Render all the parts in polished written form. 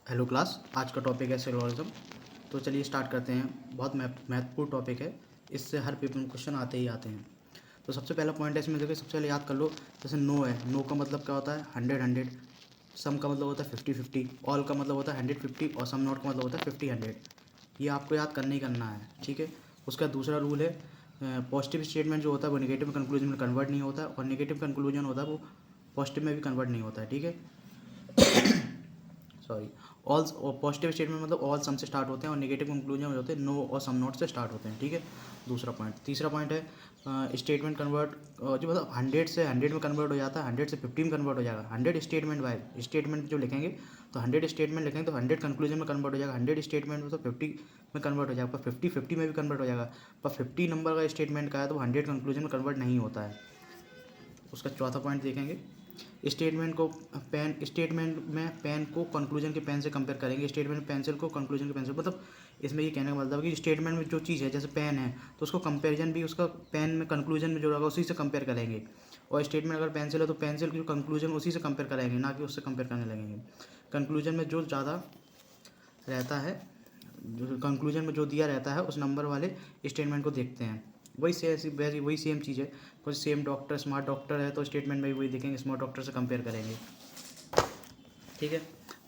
Hello class, आज का topic है सिलोजिज्म। तो चलिए स्टार्ट करते हैं। बहुत महत्वपूर्ण टॉपिक है, इससे हर पेपर में क्वेश्चन आते ही आते हैं। तो सबसे पहला पॉइंट है इसमें, देखिए सबसे पहले याद कर लो। जैसे नो है, नो का मतलब क्या होता है 100-100। सम का मतलब होता है 50-50। ऑल का मतलब होता है 100-50 और सम नॉट का मतलब होता है 50-100। ये आपको याद करना ही करना है, ठीक है। उसका दूसरा रूल है, पॉजिटिव स्टेटमेंट जो होता है वो नेगेटिव कंक्लूजन में कन्वर्ट नहीं होता है, और नेगेटिव कंक्लूजन होता है वो पॉजिटिव में भी कन्वर्ट नहीं होता है, ठीक है। सॉरी, ऑल पॉजिटिव स्टेटमेंट मतलब ऑल सम से स्टार्ट होते हैं, और नेगेटिव कंक्लूजन में होते हैं नो और सम नॉट से स्टार्ट होते हैं, ठीक है। दूसरा पॉइंट, तीसरा पॉइंट है स्टेटमेंट कन्वर्ट, जो मतलब 100 से 100 में कन्वर्ट हो जाता है, 100 से 50 में कन्वर्ट हो जाएगा। 100 स्टेटमेंट वाइज स्टेटमेंट जो लिखेंगे, तो 100 स्टेटमेंट लिखेंगे तो 100 कंक्लूजन में कन्वर्ट हो जाएगा। 100 स्टेटमेंट में तो 50 में कन्वर्ट हो जाएगा, पर 50-50 में भी कन्वर्ट हो जाएगा। पर 50 नंबर का स्टेटमेंट का है तो 100 कंक्लूजन में कन्वर्ट नहीं होता है। उसका चौथा पॉइंट देखेंगे, स्टेटमेंट में पेन को कंक्लूजन के पेन से कंपेयर करेंगे। स्टेटमेंट में पेंसिल को कंक्लूजन के पेंसिल, मतलब इसमें ये कहने का मतलब है कि स्टेटमेंट में जो चीज़ है, जैसे पेन है तो उसको कंपेरिजन भी उसका पेन में कंक्लूजन में जो रहेगा उसी से कंपेयर करेंगे। और स्टेटमेंट अगर पेंसिल है तो पेंसिल की जो कंक्लूजन उसी से कंपेयर करेंगे, ना कि उससे कंपेयर करने लगेंगे। कंक्लूजन में जो ज़्यादा रहता है, जो कंक्लूजन में जो दिया रहता है उस नंबर वाले स्टेटमेंट को देखते हैं। वही सेम चीज़ है। कुछ सेम डॉक्टर स्मार्ट डॉक्टर है तो स्टेटमेंट में भी वही देखेंगे, स्मार्ट डॉक्टर से कंपेयर करेंगे, ठीक है।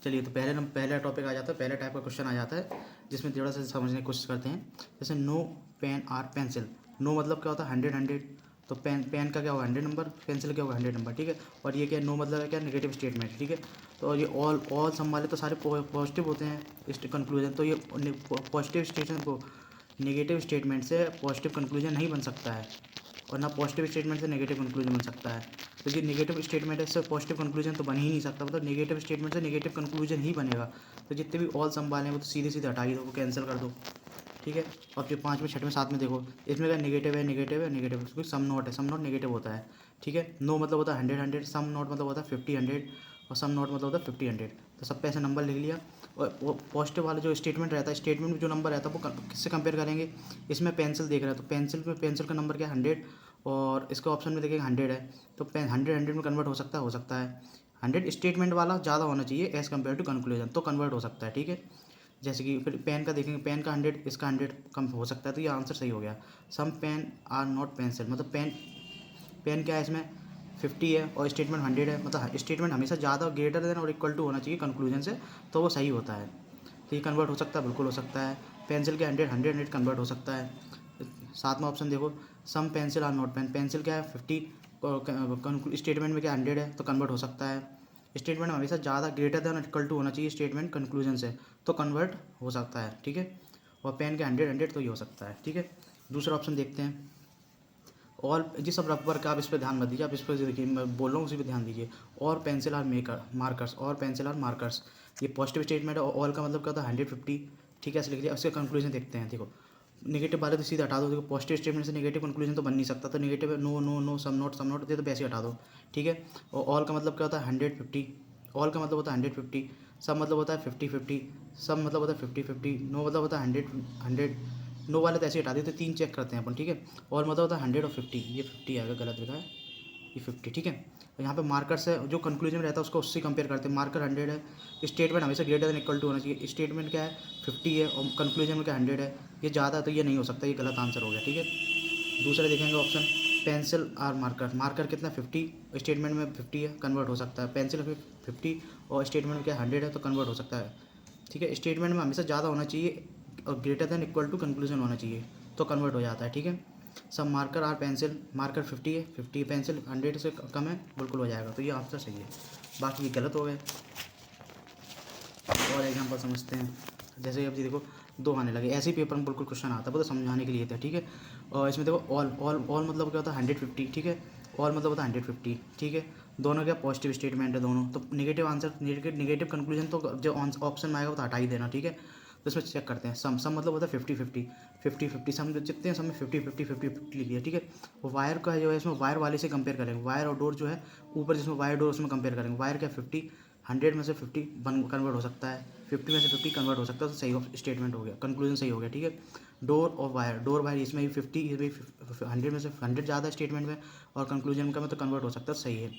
चलिए, तो पहला टॉपिक आ जाता है, पहला टाइप का क्वेश्चन आ जाता है, जिसमें थोड़ा सा समझने की कोशिश करते हैं। जैसे no pen are pencil. No मतलब क्या होता है 100-100, तो पेन का क्या होगा 100 नंबर, पेंसिल क्या होगा 100 नंबर, ठीक है। और ये क्या नो मतलब है क्या, नेगेटिव स्टेटमेंट, ठीक है। तो ये ऑल सम वाले तो सारे पॉजिटिव होते हैं इस कंक्लूजन, तो ये पॉजिटिव स्टेटमेंट को नेगेटिव स्टेटमेंट से पॉजिटिव कंक्लूजन नहीं बन सकता है, और ना पॉजिटिव स्टेटमेंट से नेगेटिव कंक्लूजन बन सकता है। तो ये नेगेटिव स्टेटमेंट है, इससे पॉजिटिव कंक्लूजन तो बन ही नहीं सकता, मतलब नेगेटिव स्टेटमेंट से नेगेटिव कंक्लूजन ही बनेगा। तो जितने भी ऑल सम वाले हैं वो तो सीधे सीधे हटा ही दो, वो कैंसिल कर दो, ठीक है। और फिर 5वें 6वें 7वें देखो, इसमें क्या नेगेटिव है, नेगेटिव है, नेगेटिव है, क्योंकि सम नॉट है, सम नॉट नेगेटिव होता है, ठीक है। नो मतलब होता है 100-100, सम नॉट मतलब होता है 50-100, और सम नॉट मतलब होता है 50-100। तो सब पे ऐसे नंबर लिख लिया। और वो पॉजिटिव वाला जो स्टेटमेंट रहता है, स्टेटमेंट में जो नंबर रहता है वो किससे कंपेयर करेंगे। इसमें पेंसिल देख रहे हैं तो पेंसिल का नंबर क्या है 100, और इसके ऑप्शन में देखेंगे 100 है, तो पेन 100 में कन्वर्ट हो सकता है। 100 स्टेटमेंट वाला ज़्यादा होना चाहिए एज़ कम्पेयर टू कंक्लूजन, तो कन्वर्ट हो सकता है, ठीक है। जैसे कि फिर पेन का देखेंगे, पेन का 100, इसका 100 कम हो सकता है, तो ये आंसर सही हो गया। Some pen are not pencil, मतलब पेन क्या है इसमें 50 है और स्टेटमेंट 100 है, मतलब स्टेटमेंट हमेशा ज़्यादा ग्रेटर देन और इक्वल टू होना चाहिए कंक्लूजन से, तो वो सही होता है। तो ये कन्वर्ट हो सकता है, बिल्कुल हो सकता है। पेंसिल के 100 कन्वर्ट हो सकता है। सातवां ऑप्शन देखो, some pencil are not pen, pencil क्या है 50, स्टेटमेंट में क्या 100 है तो कन्वर्ट हो सकता है। स्टेटमेंट में हमेशा ज़्यादा ग्रेटर देन इक्वल टू होना चाहिए स्टेटमेंट कंक्लूजन से, तो कन्वर्ट हो सकता है, ठीक है। और पेन के 100 तो ये हो सकता है, ठीक है। दूसरा ऑप्शन देखते हैं, और जी सब रबर का, आप इस पर ध्यान मत दीजिए, आप इस पर देखिए मैं बोल रहा हूँ उसी पर ध्यान दीजिए। और पेंसिल आर मार्कर्स, और पेंसिल आर मार्कर्स, ये पॉजिटिव स्टेटमेंट है। ऑल का मतलब क्या होता है 150, ठीक है, ऐसे लिख दिया। उसके कंक्लूजन देखते हैं, देखो नेगेटिव वाले तो सीधे हटा दो, देखो पॉजिटिव स्टेटमेंट से नेगेटिव कंक्लूजन तो बन नहीं सकता, तो नेगेटिव है no no no, some not ये तो वैसे ही हटा दो, ठीक है। और ऑल का मतलब क्या होता है 150, ऑल का मतलब होता है 150, सब मतलब होता है 50-50, सब मतलब होता है 50-50, नो मतलब होता है 100-100। नो वाले तो ऐसे हटा देते, तीन चेक करते हैं अपन, ठीक है। और मतलब होता है 100 और 50, ये 50 आएगा, गलत लिखा है, ये 50, ठीक है। और यहाँ पे मार्कर से जो कंक्लूजन में रहता है उसको उससे कंपेयर करते हैं। मार्कर 100 है, स्टेटमेंट हमेशा ग्रेटर देन इक्वल टू होना चाहिए, स्टेटमेंट क्या है 50 है और कंक्लूजन में क्या 100 है, ये ज़्यादा है तो ये नहीं हो सकता, ये गलत आंसर हो गया, ठीक है। दूसरा देखेंगे option, pencil are marker, marker कितना 50, स्टेटमेंट में 50 है, कन्वर्ट हो सकता है। पेंसिल 50 और स्टेटमेंट में क्या 100 है तो कन्वर्ट हो सकता है, ठीक है। स्टेटमेंट में हमेशा ज़्यादा होना चाहिए और greater than equal to conclusion होना चाहिए, तो कन्वर्ट हो जाता है, ठीक है। सब मार्कर आर पेंसिल, मार्कर 50 है, 50 पेंसिल 100 से कम है, बिल्कुल हो जाएगा, तो ये आंसर सही है। बाकी ये गलत हो गए। और एग्जाम्पल समझते हैं, जैसे अब जी देखो दो आने लगे, ऐसे ही पेपर में बिल्कुल क्वेश्चन आता है, वो तो समझाने के लिए था, ठीक है। और इसमें देखो ऑल मतलब क्या होता है 150, ठीक है। ऑल मतलब होता है 150, ठीक है। दोनों क्या पॉजिटिव स्टेटमेंट है दोनों, तो नेगेटिव आंसर, नेगेटिव कंक्लूजन तो जो ऑप्शन में आएगा वो तो हटा ही देना, ठीक है। तो इसमें चेक करते हैं, सम मतलब होता है 50-50, 50-50 सम जितने हैं सब में 50-50 लिख दिया, ठीक है। वो वायर का जो है इसमें वायर वाले से कंपेयर करेंगे, वायर और डोर जो है ऊपर जिसमें वायर डोर उसमें कंपेयर करेंगे। वायर क्या 50, 100 में से 50 कन्वर्ट हो सकता है, 50 में से 50 कन्वर्ट हो सकता है, तो सही स्टेटमेंट हो गया, कंक्लूजन सही हो गया, ठीक है। डोर और वायर, डोर वायर इसमें भी 50, इसमें भी 100 में से 100 ज़्यादा स्टेटमेंट में, और कंक्लूजन का में तो कन्वर्ट हो सकता है, सही है।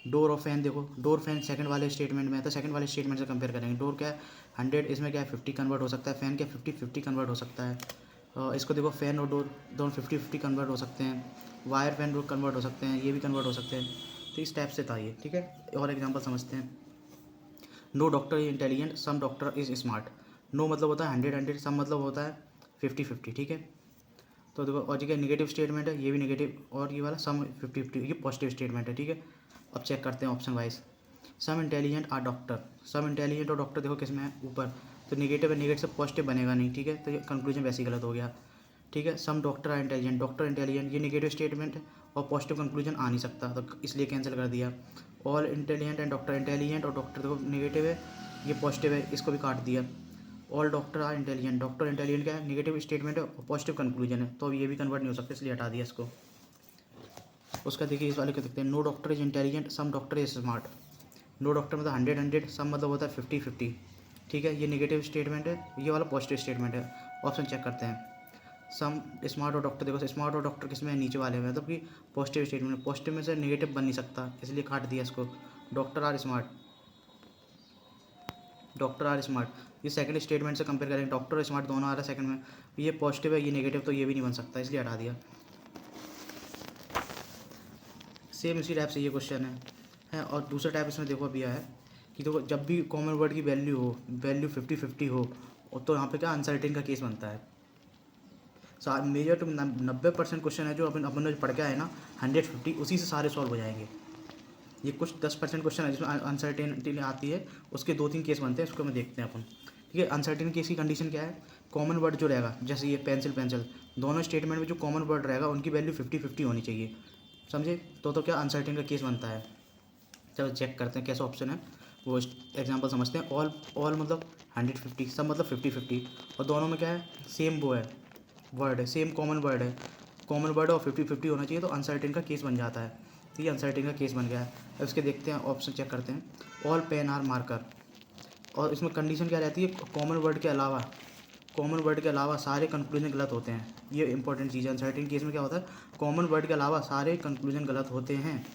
डोर और फैन, देखो डोर फैन सेकंड वाले स्टेटमेंट में है तो सेकंड वाले स्टेटमेंट से कंपेयर करेंगे। डोर क्या है 100, इसमें क्या है 50 कन्वर्ट हो सकता है, फैन क्या 50-50 कन्वर्ट हो सकता है। इसको देखो फैन और डोर दोनों 50-50 कन्वर्ट हो सकते हैं, वायर फैन डोर कन्वर्ट हो सकते हैं, ये भी कन्वर्ट हो सकते हैं। तो इस टाइप से था ये, ठीक है। और एग्जाम्पल समझते हैं। No doctor is intelligent, some doctor is smart. No मतलब होता है 100-100, सम मतलब होता है 50-50, ठीक है। तो देखो और ये नेगेटिव स्टेटमेंट है, ये भी नेगेटिव, और ये वाला सम 50-50 ये पॉजिटिव स्टेटमेंट है, ठीक है। अब चेक करते हैं option wise. Some intelligent are doctor, some intelligent और डॉक्टर देखो किस में है ऊपर, तो नेगेटिव है, नेगेटिव से पॉजिटिव बनेगा नहीं, ठीक है। तो ये कंक्लूजन वैसे ही गलत हो गया, ठीक है। Some doctor are intelligent, doctor intelligent, ये नेगेटिव स्टेटमेंट है और पॉजिटिव कंक्लूजन आ नहीं सकता, तो इसलिए कैंसिल कर दिया। All intelligent and doctor, intelligent और डॉक्टर देखो नेगेटिव है, ये पॉजिटिव है, इसको भी काट दिया। All doctor are intelligent, doctor intelligent क्या है नेगेटिव स्टेटमेंट है और पॉजिटिव कंक्लूजन है, तो ये भी कन्वर्ट नहीं हो सकता, इसलिए हटा दिया इसको। उसका देखिए इस वाले को देखते हैं। No doctor is intelligent, some doctor is smart. No doctor मतलब 100-100, सम मतलब होता है 50-50, ठीक है। ये नेगेटिव स्टेटमेंट है, ये वाला पॉजिटिव स्टेटमेंट है। ऑप्शन चेक करते हैं। सम स्मार्ट और डॉक्टर, देखो स्मार्ट और डॉक्टर किस में है नीचे वाले में, मतलब कि पॉजिटिव स्टेटमेंट, पॉजिटिव में से नेगेटिव बन नहीं सकता, इसलिए काट दिया इसको। Doctor R smart, doctor R smart, ये सेकंड स्टेटमेंट से कंपेयर करेंगे, डॉक्टर और स्मार्ट दोनों आ रहा है सेकंड में, ये पॉजिटिव है ये नेगेटिव, तो ये भी नहीं बन सकता, इसलिए हटा दिया। सेम इसी टाइप से ये क्वेश्चन है। और दूसरा टाइप इसमें देखो अभी आया है कि देखो जब भी कॉमन वर्ड की वैल्यू हो, वैल्यू 50-50 हो, तो यहाँ पे क्या अनसर्टेन का केस बनता है। मेजर तो 90% क्वेश्चन है जो अपन ने पढ़ के आए ना 150, उसी से सारे सॉल्व हो जाएंगे। ये कुछ 10% क्वेश्चन है जिसमें अनसर्टेनिटी आती है, उसके 2-3 केस बनते हैं, उसको हम देखते हैं अपन, ठीक है। अनसर्टेन केस की कंडीशन क्या है, कॉमन वर्ड जो रहेगा, जैसे ये पेंसिल पेंसिल, दोनों स्टेटमेंट में जो कॉमन वर्ड रहेगा उनकी वैल्यू 50-50 होनी चाहिए, समझे। तो क्या अनसर्टेन का केस बनता है। चलो चेक करते हैं कैसा ऑप्शन है, वो एग्जांपल समझते हैं। ऑल ऑल मतलब 150, सब मतलब 50-50, और दोनों में क्या है सेम वो है वर्ड है, सेम कॉमन वर्ड है, कॉमन वर्ड और 50-50 होना चाहिए, तो अनसर्टेन का केस बन जाता है। तो ये अनसर्टेन का केस बन गया है। अब इसके देखते हैं ऑप्शन चेक करते हैं। ऑल पेन आर मार्कर, और इसमें कंडीशन क्या रहती है, कॉमन वर्ड के अलावा, कॉमन वर्ड के अलावा सारे कंक्लूजन गलत होते हैं, ये इंपॉर्टेंट चीज़ है। अनसर्टेन केस में क्या होता है, कॉमन वर्ड के अलावा सारे कंक्लूजन गलत होते हैं,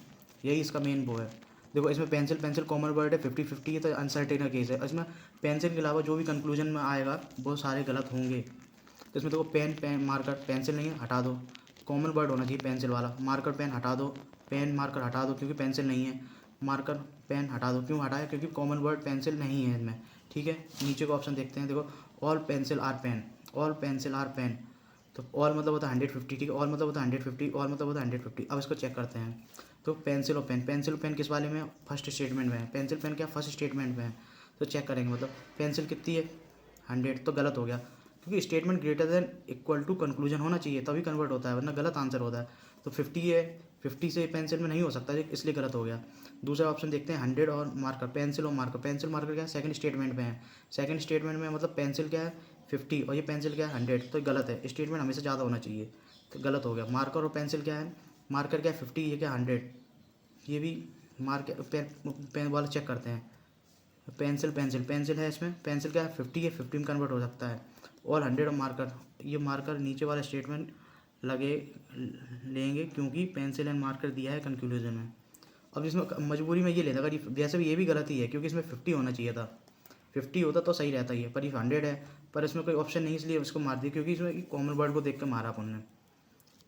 यही इसका मेन वो है। देखो इसमें पेंसिल पेंसिल कॉमन वर्ड है, 50-50 है, तो अनसर्टेन का केस है। इसमें पेंसिल के अलावा जो भी कंक्लूजन में आएगा वो सारे गलत होंगे। तो इसमें देखो पेन पेन मार्कर, पेंसिल नहीं है हटा दो, कॉमन वर्ड होना चाहिए पेंसिल वाला। मार्कर पेन हटा दो, पेन मार्कर हटा दो क्योंकि पेंसिल नहीं है। मार्कर पेन हटा दो, क्यों हटाया, क्योंकि कॉमन वर्ड पेंसिल नहीं है इनमें, ठीक है। नीचे का ऑप्शन देखते हैं, देखो all pencil are pen, all pencil are pen, तो ऑल मतलब होता है 150, ठीक है। ऑल मतलब होता है 150, ऑल मतलब होता है 150। अब इसको चेक करते हैं। तो पेंसिल और पेन, पेंसिल और पेन किस वाले में है, फर्स्ट स्टेटमेंट में है। पेंसिल पेन क्या फर्स्ट स्टेटमेंट में है, तो चेक करेंगे, मतलब पेंसिल कितनी है 100, तो गलत हो गया, क्योंकि statement greater than equal to conclusion होना चाहिए तभी कन्वर्ट होता है, वरना गलत आंसर होता है। तो 50 है, 50 से पेंसिल में नहीं हो सकता, इसलिए गलत हो गया। दूसरा ऑप्शन देखते हैं 100 और मार्कर, पेंसिल और मार्कर, पेंसिल मार्कर क्या है सेकंड स्टेटमेंट में है, सेकंड स्टेटमेंट में मतलब पेंसिल क्या है 50 और ये पेंसिल क्या है 100, तो गलत है, स्टेटमेंट हमेशा ज़्यादा होना चाहिए, तो गलत हो गया। मार्कर और पेंसिल क्या है, मार्कर क्या है 50, ये क्या 100, ये भी मार्कर पेन वाला चेक करते हैं। पेंसिल पेंसिल पेंसिल है, इसमें पेंसिल क्या है 50 है, 50 में कन्वर्ट हो सकता है। और 100 और मार्कर, ये मार्कर नीचे वाला स्टेटमेंट लगे लेंगे क्योंकि पेंसिल एंड मार्कर दिया है कंक्लूजन में। अब इसमें मजबूरी में ये लेता, अगर वैसे भी ये भी गलत ही है क्योंकि इसमें 50 होना चाहिए था, 50 होता तो सही रहता ये, पर ये 100 है, पर इसमें कोई ऑप्शन नहीं इसलिए उसको मार दिया, क्योंकि इसमें कॉमन वर्ड को देख कर मारा अपन ने।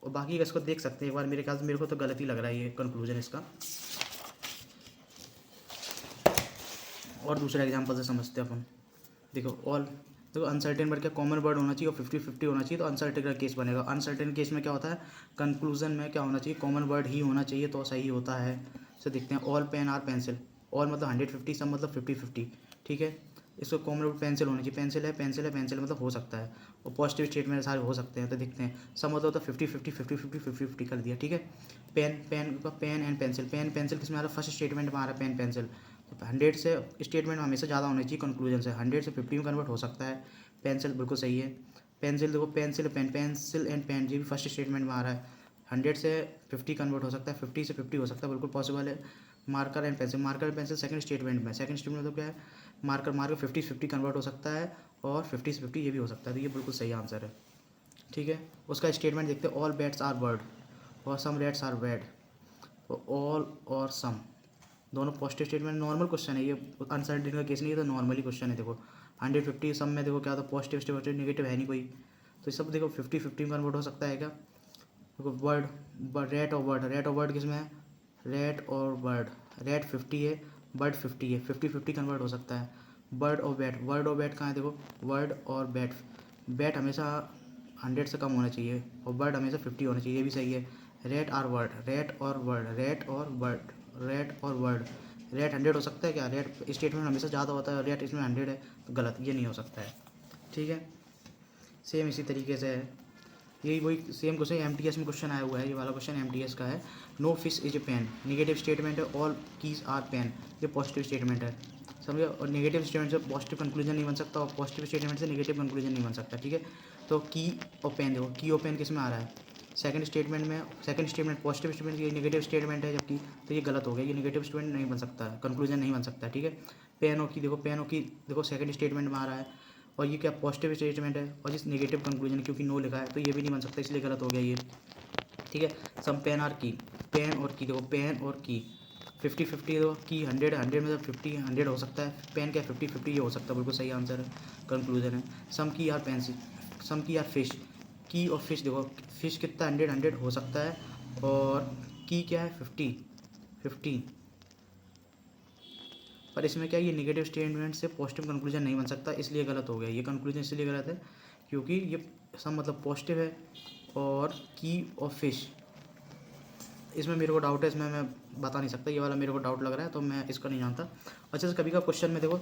और बाकी इसको देख सकते हैं एक बार, मेरे ख्याल से मेरे को तो गलत ही लग रहा है ये कंक्लूजन इसका। और दूसरा एग्जांपल से समझते हैं अपन। देखो ऑल, देखो अनसर्टेन वर्ड क्या कॉमन वर्ड होना चाहिए और 50-50 होना चाहिए, तो अनसर्टेन का केस बनेगा। अनसर्टेन केस में क्या होता है, कंक्लूजन में क्या होना चाहिए, कॉमन वर्ड ही होना चाहिए, तो सही होता है। तो देखते हैं all pen are pencil, all मतलब 150, सब मतलब 50-50, ठीक है। इसको कॉमन वर्ड पेंसिल होना चाहिए, पेंसिल है पेंसिल है पेंसिल मतलब हो सकता है, और पॉजिटिव स्टेटमेंट सारे हो सकते हैं। तो देखते हैं सब मतलब होता है 50-50 50-50 50-50 कर दिया, ठीक है। पेन पेन का pen and pencil, pen pencil किस में आ रहा है, फर्स्ट स्टेटमेंट में आ रहा है पेन पेंसिल, तो 100 से स्टेटमेंट हमेशा ज़्यादा होना चाहिए कंक्लूजन से, 100 से 50 में कन्वर्ट हो सकता है। पेंसिल बिल्कुल सही है। पेंसिल देखो pencil pen, pencil and pen, ये भी फर्स्ट स्टेटमेंट में आ रहा है, 100 से 50 कन्वर्ट हो सकता है, 50 से 50 हो सकता है, बिल्कुल पॉसिबल है। Marker and pencil, marker and pencil second statement में, सेकंड स्टेटमेंट मतलब क्या है, मार्कर मार्कर 50 से 50 कन्वर्ट हो सकता है, और 50 से 50 ये भी हो सकता है, तो ये बिल्कुल सही आंसर है, ठीक है। उसका स्टेटमेंट देखते हैं। ऑल बैट्स आर बर्ड और सम रैट्स आर बैड, तो ऑल और सम, दोनों पॉजिटिव स्टेटमेंट, नॉर्मल क्वेश्चन है ये, अनसर्टेनिटी का केस नहीं है, तो नॉर्मली क्वेश्चन है। देखो 150 सब में देखो क्या होता है, पॉजिटिव स्टेटमेंट, नेगेटिव है नहीं कोई, तो ये सब देखो 50-50 में कन्वर्ट हो सकता है क्या। देखो वर्ड, रेट और वर्ड, रेट और वर्ड किस में है, रेट और वर्ड, रेट 50 है, बर्ड 50 है, 50-50 कन्वर्ट हो सकता है। बर्ड और बैट, वर्ड और बैट कहाँ है, देखो वर्ड और बैट, बैट हमेशा 100 से कम होना चाहिए और बर्ड हमेशा 50 होना चाहिए, ये भी सही है। रेट और वर्ड, रेट और वर्ड, रेट और वर्ड, रेट और वर्ड, रेट 100 हो सकता है क्या, रेट स्टेटमेंट हमेशा ज़्यादा होता है, रेट इसमें 100 है तो गलत, ये नहीं हो सकता है। ठीक है, सेम इसी तरीके से है, यही वही सेम क्वेश्चन एमटीएस में क्वेश्चन आया हुआ है, ये वाला क्वेश्चन एमटीएस का है। No fish is a pen, negative statement है, ऑल कीज आर पेन, ये पॉजिटिव स्टेटमेंट है, समझे। और नेगेटिव स्टेटमेंट से पॉजिटिव कंक्लूजन नहीं बन सकता और पॉजिटिव स्टेटमेंट से नेगेटिव कंक्लूजन नहीं बन सकता। ठीक है, तो की और पेन, देखो की और पेन किस में आ रहा है, सेकंड स्टेटमेंट में, सेकंड स्टेटमेंट पॉजिटिव स्टेटमेंट, ये नेगेटिव स्टेटमेंट है जबकि, तो ये गलत हो गया, ये नेगेटिव स्टेटमेंट नहीं बन सकता है, कंक्लूजन नहीं बन सकता है। ठीक है, पेन और की, देखो पेन और की देखो सेकंड स्टेटमेंट में आ रहा है और ये क्या पॉजिटिव स्टेटमेंट है और जिस नेगेटिव कंक्लूजन क्योंकि नो लिखा है तो ये भी नहीं बन सकता, इसलिए गलत हो गया ये। ठीक है, सम पेन आर की, पेन और की, देखो पेन और की 50-50, देखो की 100 में 50-100 हो सकता है, पेन क्या 50-50 ये हो सकता है, बिल्कुल सही आंसर है, कंक्लूजन है। सम की आर पेंसिल, सम की आर फिश, की और फिश, देखो फिश कितना 100 हो सकता है और की क्या है 50, पर इसमें क्या ये नेगेटिव स्टेटमेंट से पॉजिटिव कंक्लूजन नहीं बन सकता, इसलिए गलत हो गया ये कंक्लूजन, इसलिए गलत है क्योंकि ये सब मतलब पॉजिटिव है और की और फिश, इसमें मेरे को डाउट है, इसमें मैं बता नहीं सकता, ये वाला मेरे को डाउट लग रहा है तो मैं इसको नहीं जानता। अच्छा से कभी का क्वेश्चन में देखो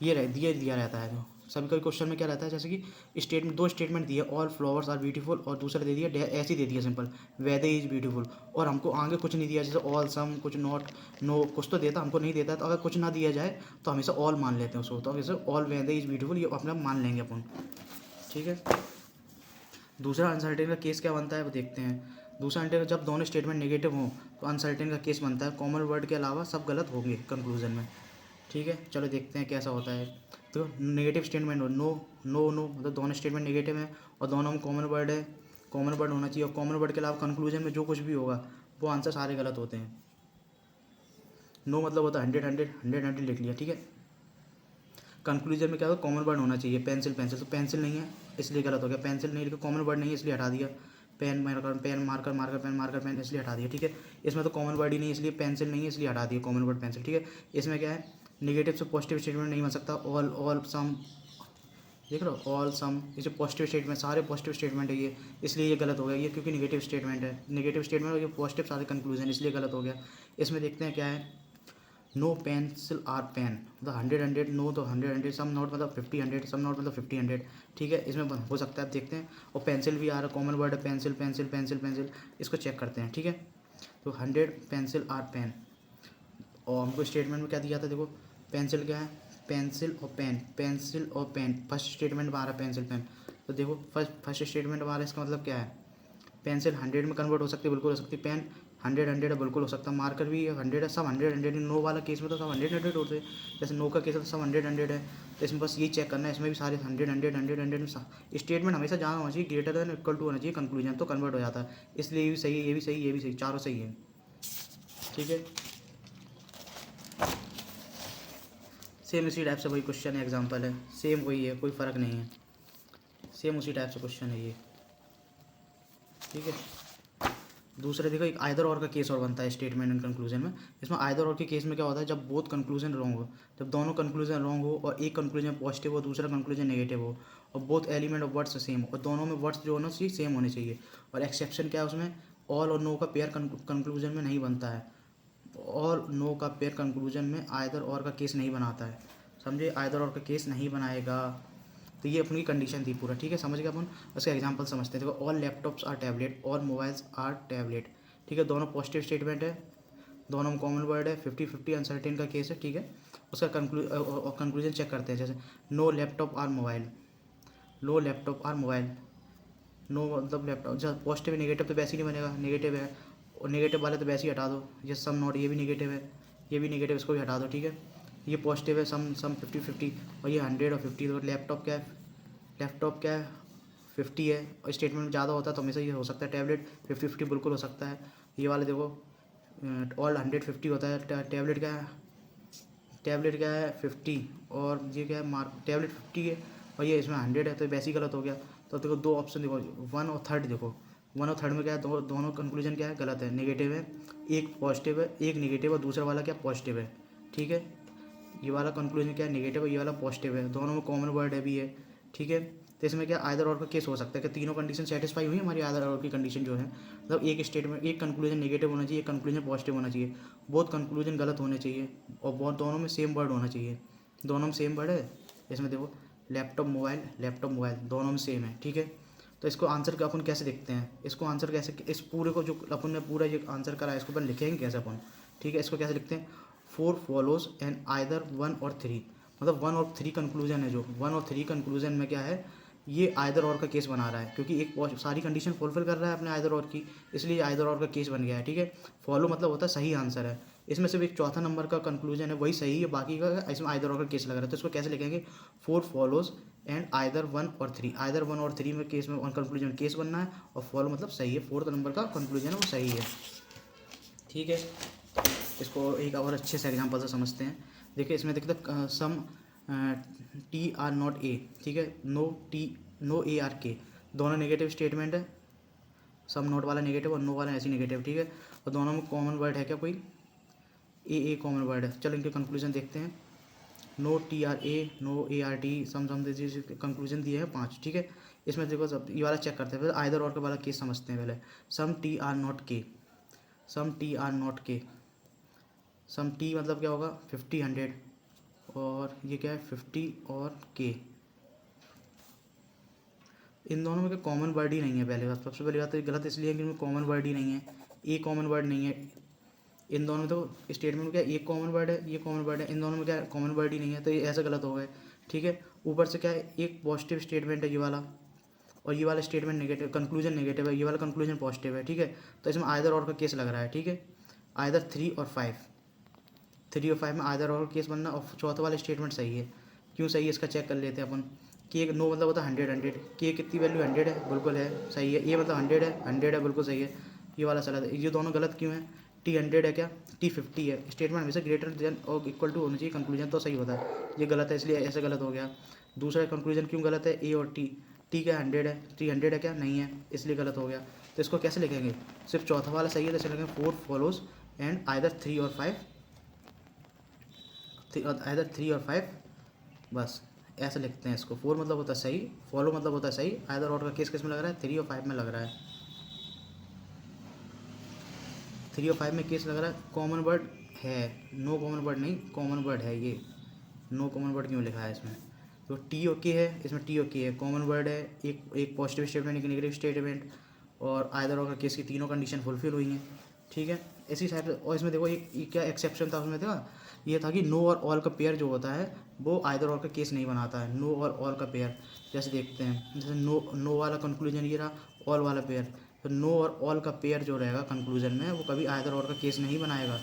ये दिया रहता है, तो सभी का क्वेश्चन में क्या रहता है, जैसे कि स्टेटमेंट, दो स्टेटमेंट दिए, ऑल फ्लावर्स आर ब्यूटीफुल, और दूसरा दे दिया ऐसे ही दे दिया सिंपल, वेदर इज ब्यूटीफुल, और हमको आगे कुछ नहीं दिया, जैसे ऑल सम कुछ नॉट नो कुछ तो देता, हमको नहीं देता, तो अगर कुछ ना दिया जाए तो हमेशा ऑल मान लेते हैं उसको, तो जैसे ऑल वेदर इज ब्यूटीफुल ये अपना मान लेंगे अपन। ठीक है, दूसरा अनसर्टेन का केस क्या बनता है वो देखते हैं। दूसरा अनसर्टेन जब दोनों स्टेटमेंट नेगेटिव हों तो अनसर्टेन का केस बनता है, कॉमन वर्ड के अलावा सब गलत होंगे कंक्लूजन में। ठीक है, चलो देखते हैं कैसा होता है। तो नेगेटिव स्टेटमेंट हो, नो नो नो, मतलब दोनों स्टेटमेंट नेगेटिव हैं और दोनों में कॉमन वर्ड है, कॉमन वर्ड होना चाहिए, और कॉमन वर्ड के अलावा कंक्लूजन में जो कुछ भी होगा वो आंसर सारे गलत होते हैं। नो मतलब होता है 100 लिख लिया। ठीक है, कंक्लूजन में क्या होगा, कॉमन वर्ड होना चाहिए, पेंसिल पेंसिल, तो पेंसिल नहीं है इसलिए गलत हो गया, पेंसिल नहीं लिखा, कॉमन वर्ड नहीं है इसलिए हटा दिया, pen marker, pen marker, marker pen, marker pen इसलिए हटा दिया। ठीक है, इसमें तो कॉमन वर्ड ही नहीं है इसलिए पेंसिल नहीं है इसलिए हटा दिया कॉमन वर्ड पेंसिल। ठीक है, इसमें क्या है, नेगेटिव से पॉजिटिव स्टेटमेंट नहीं बन सकता, ऑल ऑल सम, देख लो ऑल सम, इसे पॉजिटिव स्टेटमेंट, सारे पॉजिटिव स्टेटमेंट है ये, इसलिए ये गलत हो गया, ये क्योंकि नेगेटिव स्टेटमेंट है, नेगेटिव स्टेटमेंट और ये पॉजिटिव सारे कंक्लूजन इसलिए गलत हो गया। इसमें देखते हैं क्या है, नो पेंसिल आर पेन, मतलब 100 नो तो 100 सम नोट मतलब 50-100, सम नोट मतलब 50-100। ठीक है, इसमें हो सकता है, आप देखते हैं, और पेंसिल भी आ रहा है, कॉमन वर्ड है पेंसिल पेंसिल पेंसिल पेंसिल, इसको चेक करते हैं। ठीक है, तो 100 पेंसिल आर पेन, और हमको स्टेटमेंट में क्या दिया था, देखो पेंसिल क्या है, पेंसिल और पेन, पेंसिल और पेन, फर्स्ट स्टेटमेंट में आ रहा है पेंसिल पेन, तो देखो फर्स्ट स्टेटमेंट में आ रहा है, इसका मतलब क्या है, पेंसिल 100 में कन्वर्ट हो सकती है, बिल्कुल हो सकती है, पेन 100 है बिल्कुल हो सकता है, मार्कर भी 100 है, सब 100 नो वाला केस में तो सब 100 होते हैं, जैसे नो का केस है तो सब 100 है, तो इसमें बस यही चेक करना है, इसमें भी सारे 100 स्टेटमेंट हमेशा जहाँ होना चाहिए ग्रेटर देन इक्वल टू होना चाहिए कंक्लूजन, तो कन्वर्ट हो जाता है, इसलिए ये भी सही है, ये भी सही, ये भी सही, चारों सही है। ठीक है, सेम इसी टाइप से वही क्वेश्चन है, एग्जाम्पल है, सेम वही है, कोई फ़र्क नहीं है, सेम उसी टाइप से क्वेश्चन है ये। ठीक है, दूसरे देखो एक आइदर और का केस और बनता है स्टेटमेंट एंड कंक्लूजन में। इसमें आइदर और के केस में क्या होता है, जब बोथ कंक्लूजन रॉन्ग हो, जब दोनों कंक्लूजन रॉन्ग हो और एक कंक्लूजन पॉजिटिव हो दूसरा कंक्लूजन नेगेटिव हो, और both element of words same, और दोनों में वर्ड्स जो होना चाहिए सेम होने चाहिए, और एक्सेप्शन क्या है उसमें, ऑल और नो का पेयर कंक्लूजन में नहीं बनता है, ऑल नो का पेयर कंक्लूजन में आइदर और का केस नहीं बनाता है, समझे, आइदर और का केस नहीं बनाएगा, तो ये अपनी कंडीशन थी पूरा। ठीक है, समझ गए अपन, उसका एग्जांपल समझते हैं। देखो all laptops are tablet, all mobiles are tablet. ठीक है, दोनों पॉजिटिव स्टेटमेंट है, दोनों में कॉमन वर्ड है, 50-50 अनसर्टेन का केस है। ठीक है, उसका कंक्लूजन चेक करते हैं, जैसे no laptop are mobile, no laptop are mobile, no मतलब लैपटॉप, जब पॉजिटिव नेगेटिव तो वैसे ही नहीं बनेगा, नेगेटिव है, और नेगेटिव वाले तो वैसे ही हटा दो, ये सम नॉट, ये भी नेगेटिव है, ये भी नेगेटिव, इसको भी हटा दो। ठीक है, ये पॉजिटिव है, सम सम 50-50, और ये 100 और 50, तो लैपटॉप क्या है, लैपटॉप क्या है 50 है, और स्टेटमेंट में ज़्यादा होता है तो हमेशा ये हो सकता है, टैबलेट 50-50 बिल्कुल हो सकता है। ये वाले देखो ऑल 150 होता है, टैबलेट क्या है 50, और ये क्या है मार्क टैबलेट 50 है और ये इसमें 100 है, तो वैसे ही गलत हो गया। तो देखो दो ऑप्शन देखो, 1 और 3 देखो, 1 और 3 में क्या है, दोनों कंक्लूजन क्या है, गलत है, नेगेटिव है, एक पॉजिटिव है, एक नेगेटिव और दूसरा वाला क्या पॉजिटिव है। ठीक है, ये वाला कंक्लूजन क्या है नेगेटिव है, ये वाला पॉजिटिव है, दोनों में कॉमन वर्ड है भी है। ठीक है, तो इसमें क्या आइदर और का केस हो सकता है कि तीनों कंडीशन सेटिस्फाई हुई हमारी आइदर और की कंडीशन जो है, मतलब एक स्टेटमेंट एक कंक्लूजन नेगेटिव होना चाहिए, एक कंक्लूजन पॉजिटिव होना चाहिए, बहुत कंक्लूजन गलत होने चाहिए और बहुत दोनों में सेम वर्ड होना चाहिए। दोनों में सेम वर्ड है, इसमें देखो लैपटॉप मोबाइल दोनों में सेम है। ठीक है, तो इसको आंसर का अपन कैसे देखते हैं, इसको आंसर कैसे, इस पूरे को जो अपन ने पूरा ये आंसर करा है इसको अपन लिखेंगे कैसे अपन। ठीक है, इसको कैसे लिखते हैं, 4 फॉलोज एंड आइदर 1 और 3, मतलब 1 और 3 कंक्लूजन है, जो 1 और 3 कंक्लूजन में क्या है, ये आइदर और का केस बना रहा है, क्योंकि एक सारी कंडीशन फुलफिल कर रहा है अपने आइदर और की, इसलिए आइदर और का केस बन गया है। ठीक है, फॉलो मतलब होता है सही आंसर है, इसमें सिर्फ एक चौथा नंबर का कंक्लूजन है वही सही है, बाकी का इसमें आइदर और का केस लग रहा है। तो इसको कैसे लिखेंगे, 4 फॉलोज एंड आइदर 1 और 3, आइदर 1 और 3 में केस में कंक्लूजन केस बनना है, और फॉलो मतलब सही है, फोर्थ नंबर का कंक्लूजन है वो सही है। ठीक है, इसको एक और अच्छे से एग्जाम्पल से समझते हैं। देखिए इसमें देखते some T R not a, ठीक है, नो ए आर के, दोनों नेगेटिव स्टेटमेंट है, सम नॉट वाला नेगेटिव और नो वाला ऐसी नेगेटिव। ठीक है, और दोनों में कॉमन वर्ड है क्या कोई, ए कॉमन वर्ड है। चलो इनके कंक्लूजन देखते हैं, no T are A, no A are T, some conclusion दिए हैं 5। ठीक है, इसमें देखो सब ये वाला चेक करते हैं, फिर आइदर और का वाला केस समझते हैं पहले। सम टी आर नॉट के, सम टी आर नॉट के, सम टी मतलब क्या होगा 50 100, और ये क्या है 50 और के, इन दोनों में क्या कॉमन वर्ड ही नहीं है। पहले बात, सबसे पहली बात तो गलत इसलिए है कि इनमें कॉमन वर्ड ही नहीं है, ए कॉमन वर्ड नहीं है इन दोनों में। तो स्टेटमेंट में क्या एक कॉमन वर्ड है, ये कॉमन वर्ड है, इन दोनों में क्या कॉमन वर्ड ही नहीं है, तो ये ऐसा गलत हो गए। ठीक है, ऊपर से क्या है एक पॉजिटिव स्टेटमेंट है ये वाला, और ये वाला स्टेटमेंट नेगेटिव, कंक्लूजन नेगेटिव है, ये वाला कंक्लूजन पॉजिटिव है। ठीक है, तो इसमें आइदर और का केस लग रहा है। ठीक है, आइदर 3 और 5, 3 और 5 में आइदर और केस बनना, और चौथा वाला स्टेटमेंट सही है। क्यों सही है इसका चेक कर लेते हैं अपन, कि एक नो मतलब होता है 100 के कितनी वैल्यू 100 है, बिल्कुल है सही है, ये मतलब 100 है बिल्कुल सही है, ये वाला सही है। ये दोनों गलत क्यों है, टी 100 है क्या, टी 50 है, स्टेटमेंट हमेशा ग्रेटर देन और इक्वल टू होना चाहिए, कंक्लूजन तो सही होता है, ये गलत है इसलिए ऐसे गलत हो गया। दूसरा कंक्लूजन क्यों गलत है, ए और टी क्या 100 है, टी 100 है क्या, नहीं है, इसलिए गलत हो गया। तो इसको कैसे लिखेंगे, सिर्फ चौथा वाला सही है, तो इसे लिखेंगे 4 फॉलोज एंड आइदर 3 और 5, आइदर 3 और 5, बस ऐसे लिखते हैं इसको। 4 मतलब होता है सही, फॉलो मतलब होता है सही, आइदर और का केस किस में लग रहा है, 3 और 5 में लग रहा है, 3 और 5 में केस लग रहा है। कॉमन वर्ड है, नो कॉमन वर्ड नहीं, कॉमन वर्ड है ये, नो कॉमन वर्ड क्यों लिखा है इसमें, तो टी ओके है, इसमें टी ओके है, कॉमन वर्ड है, एक पॉजिटिव स्टेटमेंट एक नेगेटिव स्टेटमेंट, और आइदर और का केस की तीनों कंडीशन फुलफिल हुई हैं। ठीक है, इसी टाइप से। और इसमें देखो एक क्या एक्सेप्शन था उसमें, देखा ये था कि नो और ऑल का पेयर जो होता है वो आइदर और का केस नहीं बनाता है, नो और ऑल का पेयर। जैसे देखते हैं, जैसे नो वाला कंक्लूजन ये रहा, ऑल वाला पेयर, तो नो और ऑल का पेयर जो रहेगा कंक्लूजन में वो कभी आइदर और का केस नहीं बनाएगा।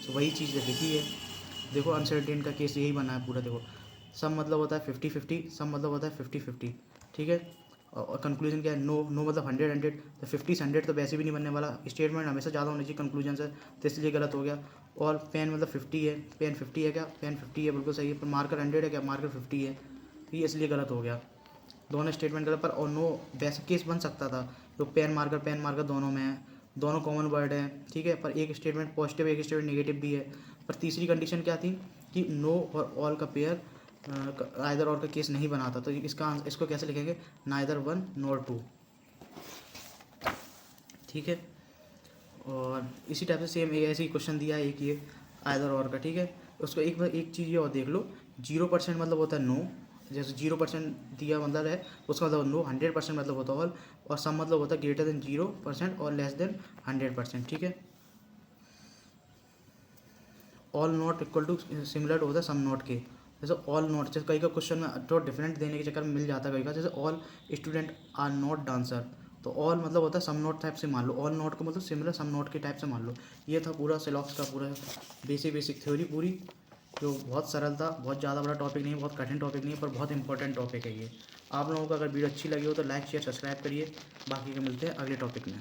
तो वही चीज़ लिखी है, देखो अनसर्टेन का केस यही बना है पूरा। देखो सम मतलब होता है 50-50, सम मतलब होता है 50-50। ठीक है, और कंक्लूजन क्या है, नो मतलब 100 तो 50 100 तो वैसे भी नहीं बनने वाला, स्टेटमेंट हमेशा ज़्यादा होनी चाहिए कंक्लूजन से, तो इसलिए गलत हो गया। और पेन मतलब 50 है, पेन 50 है क्या, पेन 50 है बिल्कुल सही है, पर मार्कर 100 है क्या, मार्कर 50 है, तो ये इसलिए गलत हो गया। दोनों स्टेटमेंट गलत, पर और नो वैसे केस बन सकता था, तो पेन मार्कर दोनों में है, दोनों कॉमन वर्ड है। ठीक है, पर एक स्टेटमेंट पॉजिटिव एक स्टेटमेंट नेगेटिव भी है। पर तीसरी कंडीशन क्या थी कि नो और ऑल का पेयर आइदर और का केस नहीं बनाता, तो इसको कैसे लिखेंगे, नाइदर 1 नॉर 2। ठीक है, और इसी टाइप से सेम ऐसे ही क्वेश्चन दिया है एक ये आइदर और का। ठीक है, उसको एक चीज़ ये और देख लो, 0% मतलब होता है नो, जैसे 0% दिया मतलब है उसका मतलब नो, 100% मतलब होता है ऑल, और सम मतलब होता है ग्रेटर देन 0% और लेस देन 100%। ठीक है, all not equal to similar होता है सम नॉट के, जैसे ऑल नॉट, जैसे कई का क्वेश्चन में थोड़ा डिफरेंट देने के चक्कर में मिल जाता है कई का, जैसे all student are not dancer, तो ऑल मतलब होता है सम नॉट टाइप से मान लो, ऑल नॉट को मतलब सिमिलर सम नॉट के टाइप से मान लो। ये था पूरा सिलॉक्स का पूरा बेसिक थ्योरी पूरी, जो बहुत सरल था, बहुत ज़्यादा बड़ा टॉपिक नहीं है, बहुत कठिन टॉपिक नहीं है, पर बहुत इंपॉर्टेंट टॉपिक है ये। आप लोगों को अगर वीडियो अच्छी लगी हो तो लाइक शेयर सब्सक्राइब करिए, बाकी के मिलते हैं अगले टॉपिक में।